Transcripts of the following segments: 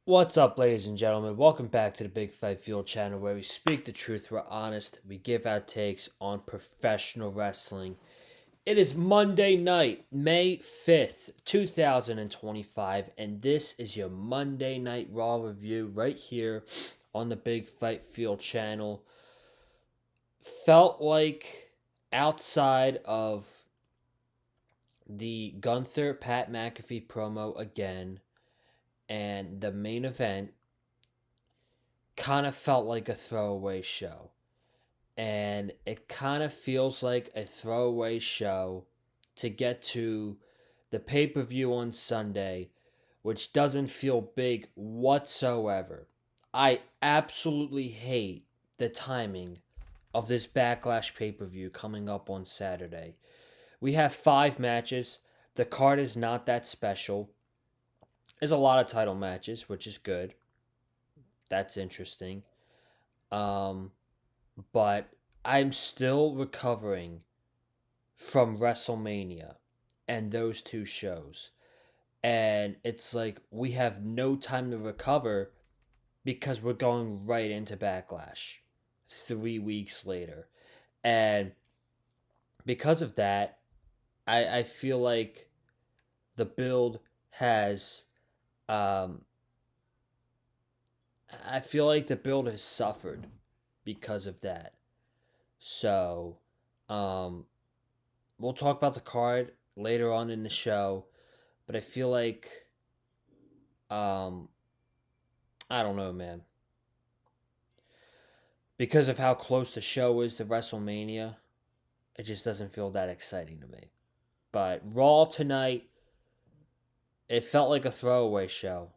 What's up, ladies and gentlemen? Welcome back to the Big Fight Field channel where we speak the truth, we're honest, we give our takes on professional wrestling. It is Monday night, May 5th, 2025, and this is your Monday Night Raw review right here on the Big Fight Field channel. Felt like outside of the Gunther Pat McAfee promo again and the main event, kind of felt like a throwaway show. And it kind of feels like a throwaway show to get to the pay per view on Sunday, which doesn't feel big whatsoever. I absolutely hate the timing of this Backlash pay per view coming up on Saturday. We have 5 matches. The card is not that special. There's a lot of title matches, which is good. That's interesting. Um, but I'm still recovering from WrestleMania and those two shows. And it's like we have no time to recover because we're going right into Backlash 3 weeks later. And because of that, I feel like the build has um I feel like the build has suffered because of that. So, um we'll talk about the card later on in the show, but I feel like um I don't know, man. Because of how close the show is to WrestleMania, it just doesn't feel that exciting to me. But Raw tonight, it felt like a throwaway show.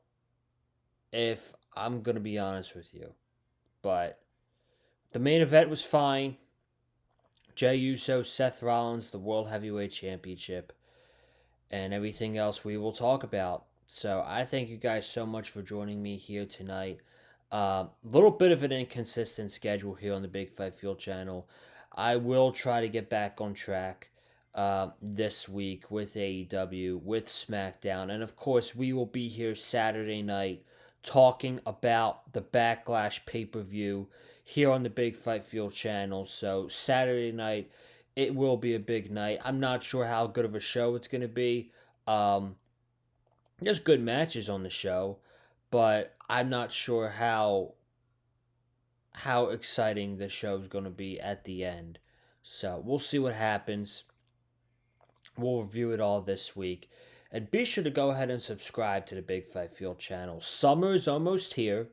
If I'm going to be honest with you. But the main event was fine. Jey Uso, Seth Rollins, the World Heavyweight Championship, and everything else we will talk about. So I thank you guys so much for joining me here tonight. A little bit of an inconsistent schedule here on the Big Fight Field channel. I will try to get back on track this week with AEW, with SmackDown, and of course, we will be here Saturday night talking about the Backlash pay per view here on the Big Fight Field channel. So, Saturday night, it will be a big night. I'm not sure how good of a show it's going to be. Um, there's good matches on the show, but I'm not sure how exciting the show is going to be at the end. So we'll see what happens. We'll review it all this week. And be sure to go ahead and subscribe to the Big Fight Field channel. Summer is almost here.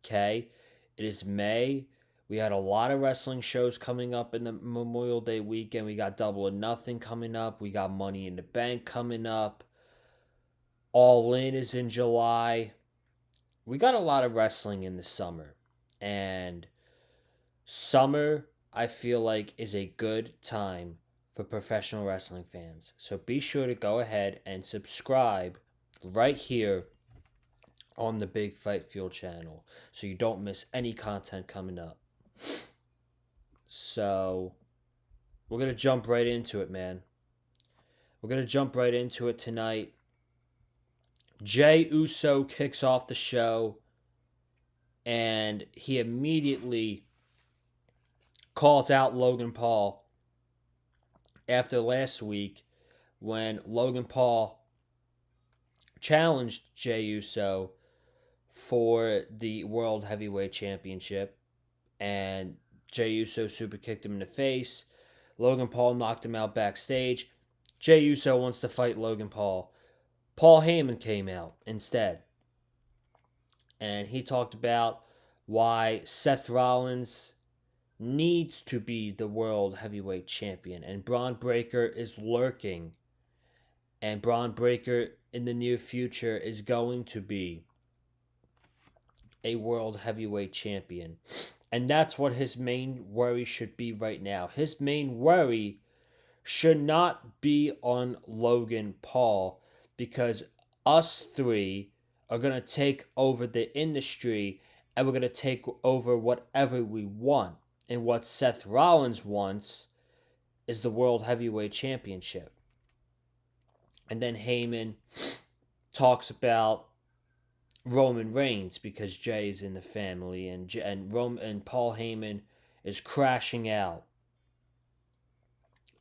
Okay? It is May. We had a lot of wrestling shows coming up in the Memorial Day weekend. We got Double or Nothing coming up. We got Money in the Bank coming up. All In is in July. We got a lot of wrestling in the summer. And summer, I feel like, is a good time for professional wrestling fans. So be sure to go ahead and subscribe right here on the Big Fight Fuel channel so you don't miss any content coming up. So we're going to jump right into it, man. We're going to jump right into it tonight. Jey Uso kicks off the show and he immediately calls out Logan Paul after last week when Logan Paul challenged Jey Uso for the World Heavyweight Championship, and Jey Uso super kicked him in the face. Logan Paul knocked him out backstage. Jey Uso wants to fight Logan Paul. Paul Heyman came out instead, and he talked about why Seth Rollins needs to be the World Heavyweight Champion, and Bron Breakker is lurking, and Bron Breakker in the near future is going to be a World Heavyweight Champion. And that's what his main worry should be right now. His main worry should not be on Logan Paul, because us three are going to take over the industry and we're going to take over whatever we want. And what Seth Rollins wants is the World Heavyweight Championship. And then Heyman talks about Roman Reigns because Jay is in the family, and Paul Heyman is crashing out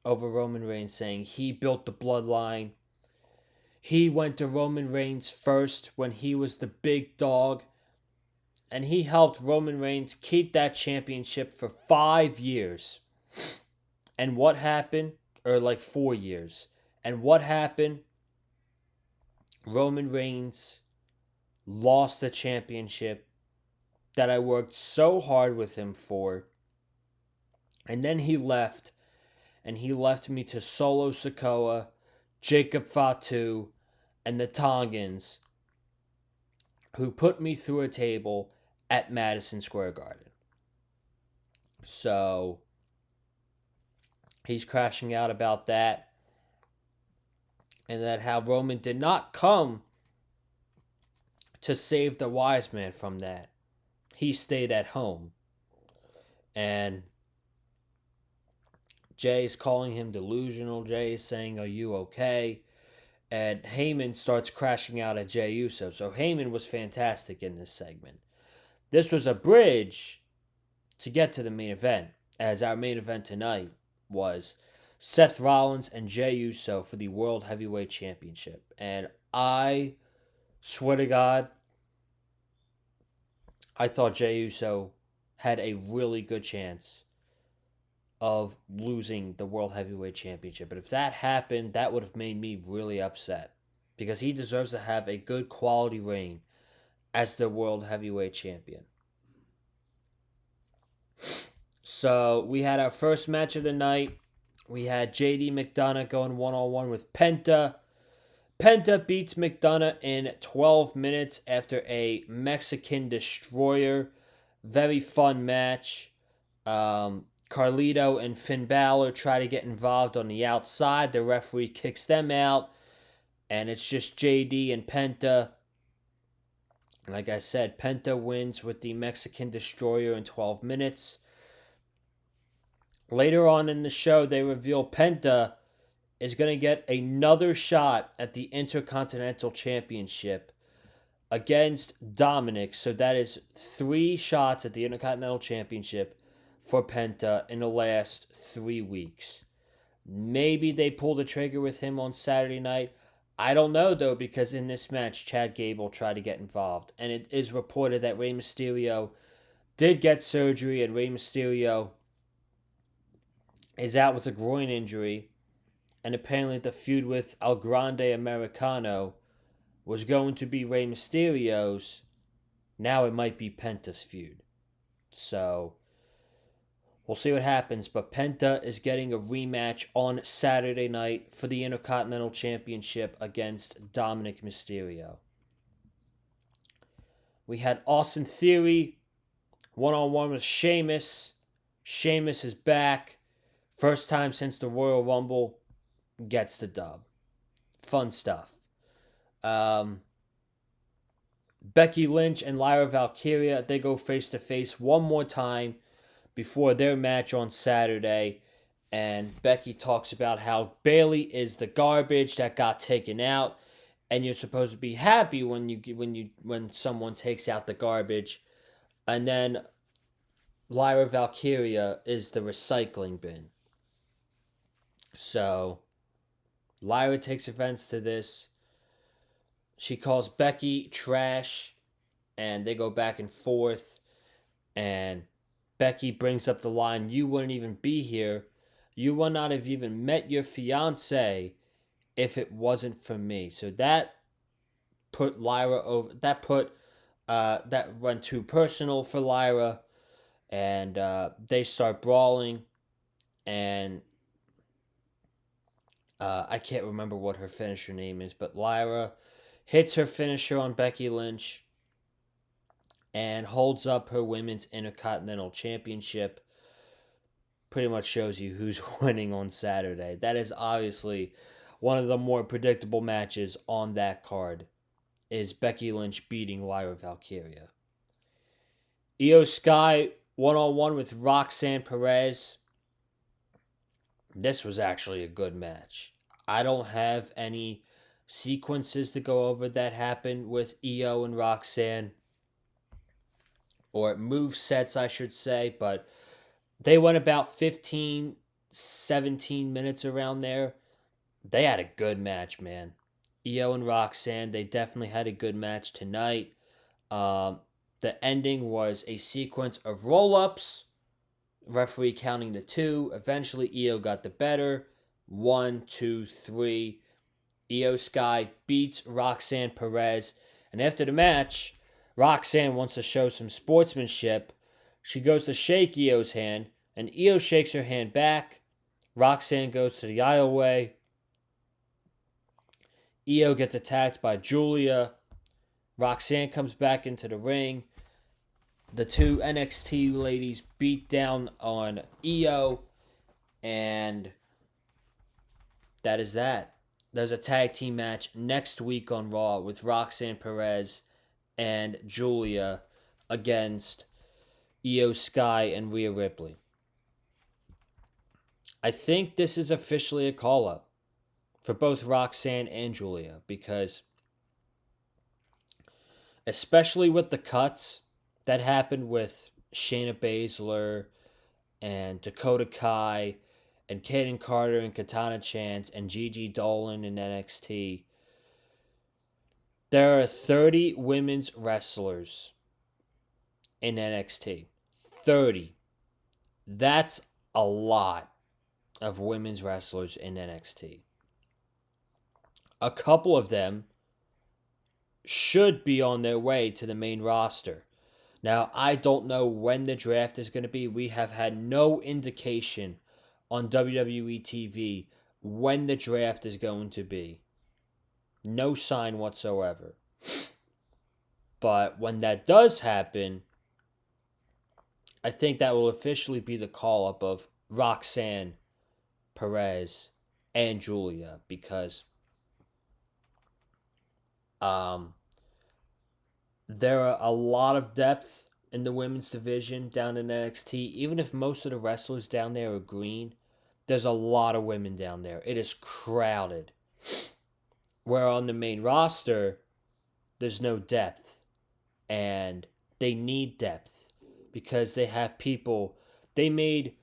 over Roman Reigns, saying he built the bloodline. He went to Roman Reigns first when he was the big dog, and he helped Roman Reigns keep that championship for 5 years. And what happened? Or like 4 years. And what happened? Roman Reigns lost the championship that I worked so hard with him for. And then he left. And he left me to Solo Sikoa, Jacob Fatu, and the Tongans, who put me through a table at Madison Square Garden. So he's crashing out about that. And that how Roman did not come to save the wise man from that. He stayed at home. And Jay's calling him delusional. Jay is saying, "Are you okay?" And Heyman starts crashing out at Jey Uso. So Heyman was fantastic in this segment. This was a bridge to get to the main event, as our main event tonight was Seth Rollins and Jey Uso for the World Heavyweight Championship. And I swear to God, I thought Jey Uso had a really good chance of losing the World Heavyweight Championship. But if that happened, that would have made me really upset, because he deserves to have a good quality reign as the World Heavyweight Champion. So we had our first match of the night. We had JD McDonough going one-on-one with Penta. Penta beats McDonough in 12 minutes after a Mexican Destroyer. Very fun match. Carlito and Finn Balor try to get involved on the outside. The referee kicks them out. And it's just JD and Penta. Like I said, Penta wins with the Mexican Destroyer in 12 minutes. Later on in the show, they reveal Penta is going to get another shot at the Intercontinental Championship against Dominic. So that is 3 shots at the Intercontinental Championship for Penta in the last 3 weeks. Maybe they pull the trigger with him on Saturday night. I don't know, though, because in this match, Chad Gable tried to get involved. And it is reported that Rey Mysterio did get surgery, and Rey Mysterio is out with a groin injury. And apparently the feud with El Grande Americano was going to be Rey Mysterio's. Now it might be Penta's feud. So we'll see what happens. But Penta is getting a rematch on Saturday night for the Intercontinental Championship against Dominic Mysterio. We had Austin Theory one-on-one with Sheamus. Sheamus is back. First time since the Royal Rumble. Gets the dub. Fun stuff. Becky Lynch and Lyra Valkyria, they go face-to-face one more time before their match on Saturday. And Becky talks about how Bayley is the garbage that got taken out. And you're supposed to be happy when someone takes out the garbage. And then Lyra Valkyria is the recycling bin. So Lyra takes offense to this. She calls Becky trash, and they go back and forth. And Becky brings up the line, "You wouldn't even be here. You would not have even met your fiance if it wasn't for me." So that put Lyra over. That went too personal for Lyra, and they start brawling. And I can't remember what her finisher name is, but Lyra hits her finisher on Becky Lynch and holds up her Women's Intercontinental Championship. Pretty much shows you who's winning on Saturday. That is obviously one of the more predictable matches on that card, is Becky Lynch beating Lyra Valkyria. Io Sky one-on-one with Roxanne Perez. This was actually a good match. I don't have any sequences to go over that happened with Io and Roxanne, or move sets, I should say, but they went about 15, 17 minutes around there. They had a good match, man. Io and Roxanne, they definitely had a good match tonight. Um, the ending was a sequence of roll ups, referee counting the two. Eventually, Io got the better. 1, 2, 3. Io Sky beats Roxanne Perez. And after the match, Roxanne wants to show some sportsmanship. She goes to shake Io's hand, and Io shakes her hand back. Roxanne goes to the aisleway. Io gets attacked by Julia. Roxanne comes back into the ring. The two NXT ladies beat down on Io, and that is that. There's a tag team match next week on Raw with Roxanne Perez and Julia against Io Sky and Rhea Ripley. I think this is officially a call-up for both Roxanne and Julia, because especially with the cuts that happened with Shayna Baszler and Dakota Kai and Kaden Carter and Katana Chance and Gigi Dolan in NXT, there are 30 women's wrestlers in NXT. 30. That's a lot of women's wrestlers in NXT. A couple of them should be on their way to the main roster. Now, I don't know when the draft is going to be. We have had no indication on WWE TV when the draft is going to be. No sign whatsoever. But when that does happen, I think that will officially be the call-up of Roxanne Perez and Julia, because there are a lot of depth in the women's division down in NXT. Even if most of the wrestlers down there are green, there's a lot of women down there. It is crowded. Where on the main roster, there's no depth. And they need depth because they have people. They made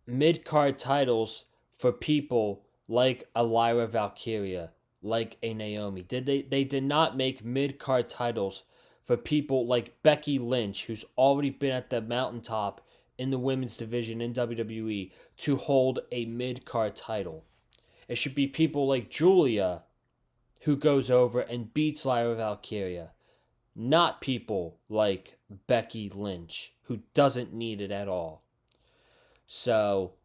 mid-card titles for people like a Lyra Valkyria, like a Naomi. They did not make mid-card titles for people like Becky Lynch, who's already been at the mountaintop in the women's division in WWE, to hold a mid-card title. It should be people like Julia, who goes over and beats Lyra Valkyria. Not people like Becky Lynch, who doesn't need it at all. So,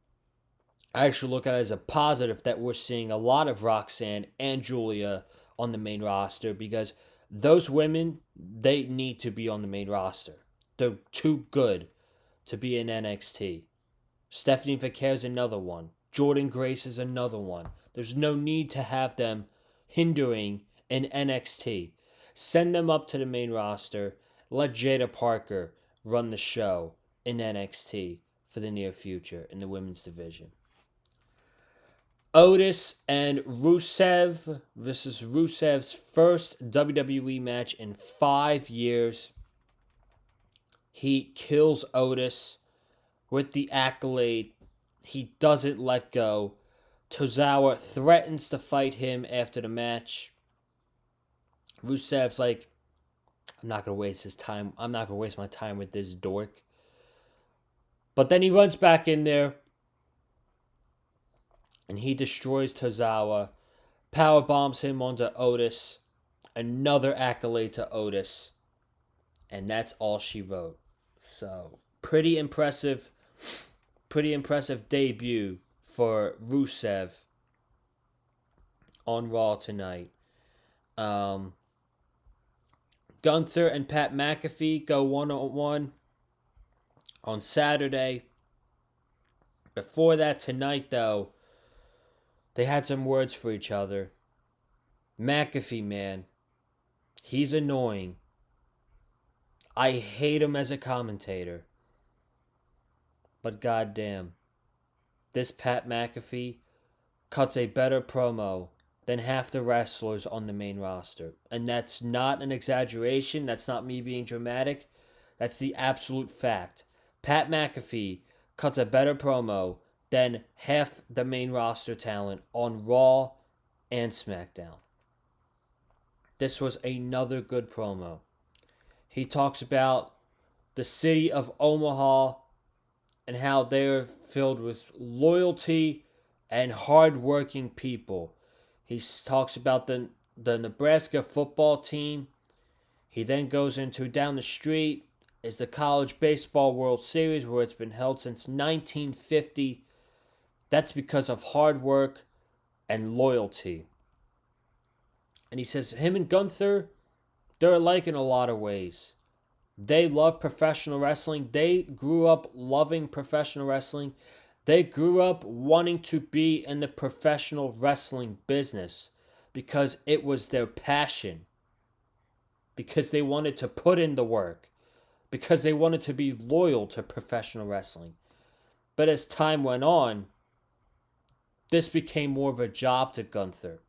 I actually look at it as a positive that we're seeing a lot of Roxanne and Julia on the main roster, because those women, they need to be on the main roster. They're too good to be in NXT. Stephanie Vaquer is another one. Jordan Grace is another one. There's no need to have them hindering in NXT. Send them up to the main roster. Let Jada Parker run the show in NXT for the near future in the women's division. Otis and Rusev. This is Rusev's first WWE match in 5 years. He kills Otis with the accolade. He doesn't let go. Tozawa threatens to fight him after the match. Rusev's like, I'm not going to waste his time. I'm not going to waste my time with this dork. But then he runs back in there, and he destroys Tozawa, power bombs him onto Otis, another accolade to Otis, and that's all she wrote. So, pretty impressive debut for Rusev on Raw tonight. Gunther and Pat McAfee go one-on-one on Saturday. Before that, tonight, though, they had some words for each other. McAfee, man, he's annoying. I hate him as a commentator. But goddamn, this Pat McAfee cuts a better promo than half the wrestlers on the main roster. And that's not an exaggeration. That's not me being dramatic. That's the absolute fact. Pat McAfee cuts a better promo than half the main roster talent on Raw and SmackDown. This was another good promo. He talks about the city of Omaha and how they're filled with loyalty and hardworking people. He talks about the Nebraska football team. He then goes into down the street is the College Baseball World Series, where it's been held since 1950. That's because of hard work and loyalty. And he says him and Gunther, they're alike in a lot of ways. They love professional wrestling. They grew up loving professional wrestling. They grew up wanting to be in the professional wrestling business because it was their passion. Because they wanted to put in the work. Because they wanted to be loyal to professional wrestling. But as time went on, this became more of a job to Gunther.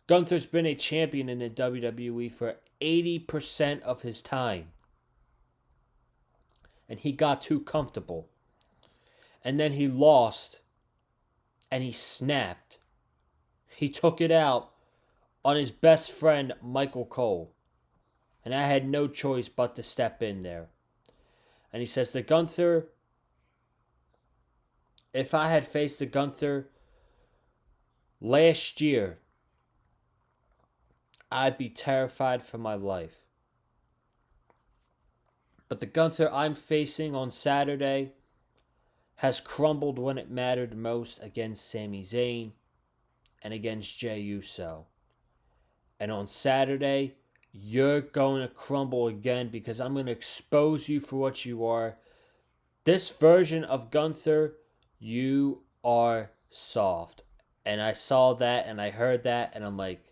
Gunther's been a champion in the WWE for 80% of his time. And he got too comfortable. And then he lost. And he snapped. He took it out on his best friend, Michael Cole. And I had no choice but to step in there. And he says to Gunther, if I had faced the Gunther last year, I'd be terrified for my life. But the Gunther I'm facing on Saturday has crumbled when it mattered most against Sami Zayn and against Jey Uso. And on Saturday, you're going to crumble again because I'm going to expose you for what you are. This version of Gunther, you are soft. And I saw that and I heard that and I'm like,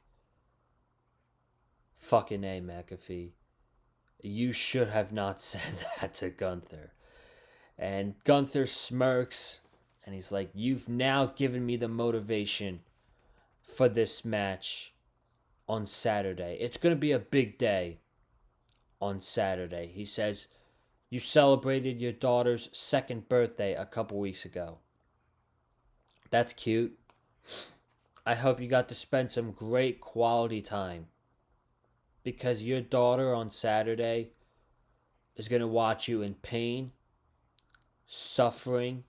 fucking A, McAfee. You should have not said that to Gunther. And Gunther smirks and he's like, you've now given me the motivation for this match on Saturday. It's going to be a big day on Saturday. He says, you celebrated your daughter's second birthday a couple weeks ago. That's cute. I hope you got to spend some great quality time. Because your daughter on Saturday is going to watch you in pain, suffering,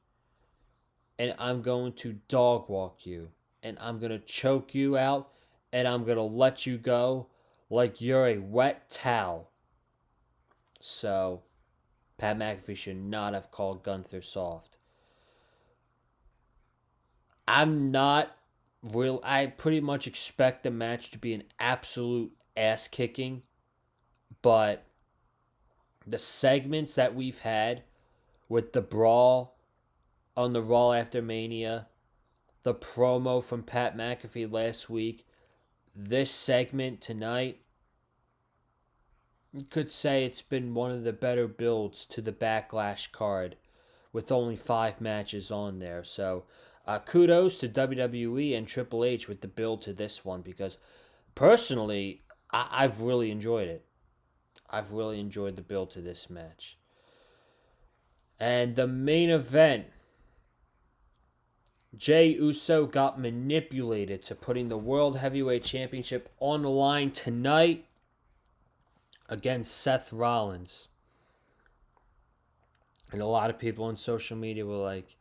and I'm going to dog walk you. And I'm going to choke you out, and I'm going to let you go like you're a wet towel. So, Pat McAfee should not have called Gunther soft. I pretty much expect the match to be an absolute ass kicking, but the segments that we've had with the brawl on the Raw after Mania, the promo from Pat McAfee last week, this segment tonight, you could say it's been one of the better builds to the Backlash card with only 5 matches on there. So kudos to WWE and Triple H with the build to this one because personally, I've really enjoyed it. I've really enjoyed the build to this match. And the main event, Jey Uso got manipulated to putting the World Heavyweight Championship on the line tonight against Seth Rollins. And a lot of people on social media were like,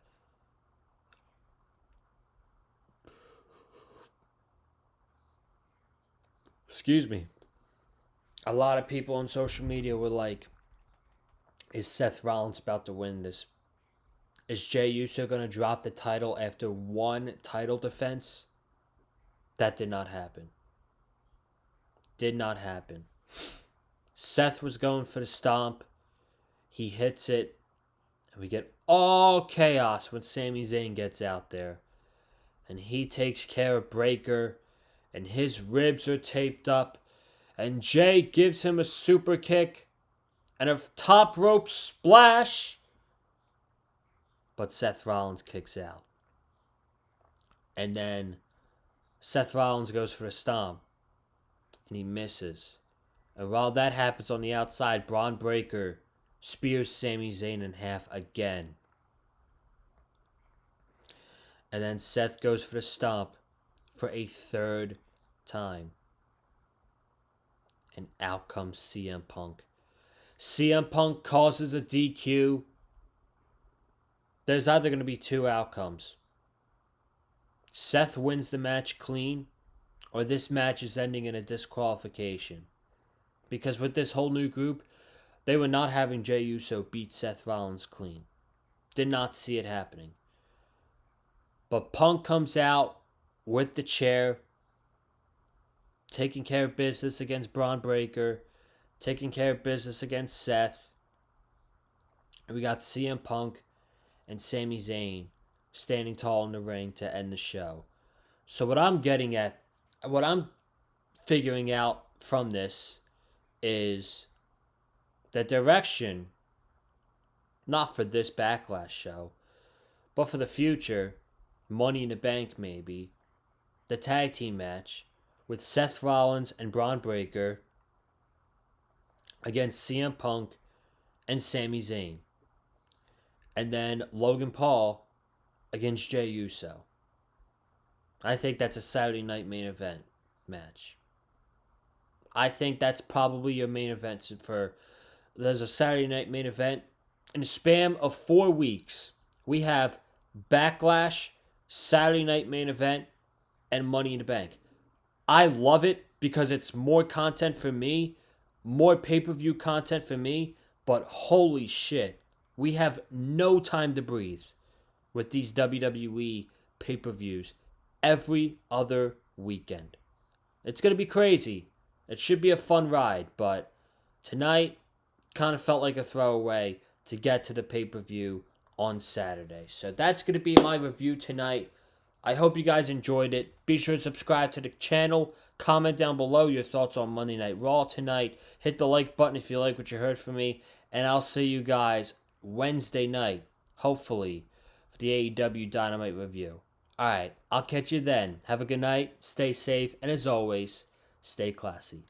excuse me. A lot of people on social media were like, is Seth Rollins about to win this? Is Jey Uso going to drop the title after one title defense? That did not happen. Did not happen. Seth was going for the stomp. He hits it. And we get all chaos when Sami Zayn gets out there. And he takes care of Breaker. And his ribs are taped up. And Jey gives him a super kick. And a top rope splash. But Seth Rollins kicks out. And then Seth Rollins goes for a stomp, and he misses. And while that happens on the outside, Bron Breakker spears Sami Zayn in half again. And then Seth goes for the stomp for a third time. And out comes CM Punk. CM Punk causes a DQ. There's either going to be two outcomes. Seth wins the match clean, or this match is ending in a disqualification. Because with this whole new group, they were not having Jey Uso beat Seth Rollins clean. Did not see it happening. But Punk comes out with the chair, taking care of business against Bron Breakker, taking care of business against Seth. And we got CM Punk and Sami Zayn standing tall in the ring to end the show. So what I'm figuring out from this is the direction, not for this Backlash show, but for the future, Money in the Bank maybe, the tag team match with Seth Rollins and Bron Breakker against CM Punk and Sami Zayn. And then Logan Paul against Jey Uso. I think that's a Saturday night main event match. I think that's probably your main event there's a Saturday night main event. In a span of 4 weeks, we have Backlash, Saturday night main event, and Money in the Bank. I love it because it's more content for me, more pay-per-view content for me, but holy shit, we have no time to breathe with these WWE pay-per-views every other weekend. It's going to be crazy. It should be a fun ride, but tonight kind of felt like a throwaway to get to the pay-per-view on Saturday. So that's going to be my review tonight. I hope you guys enjoyed it. Be sure to subscribe to the channel. Comment down below your thoughts on Monday Night Raw tonight. Hit the like button if you like what you heard from me. And I'll see you guys Wednesday night, hopefully, for the AEW Dynamite review. Alright, I'll catch you then. Have a good night, stay safe, and as always, stay classy.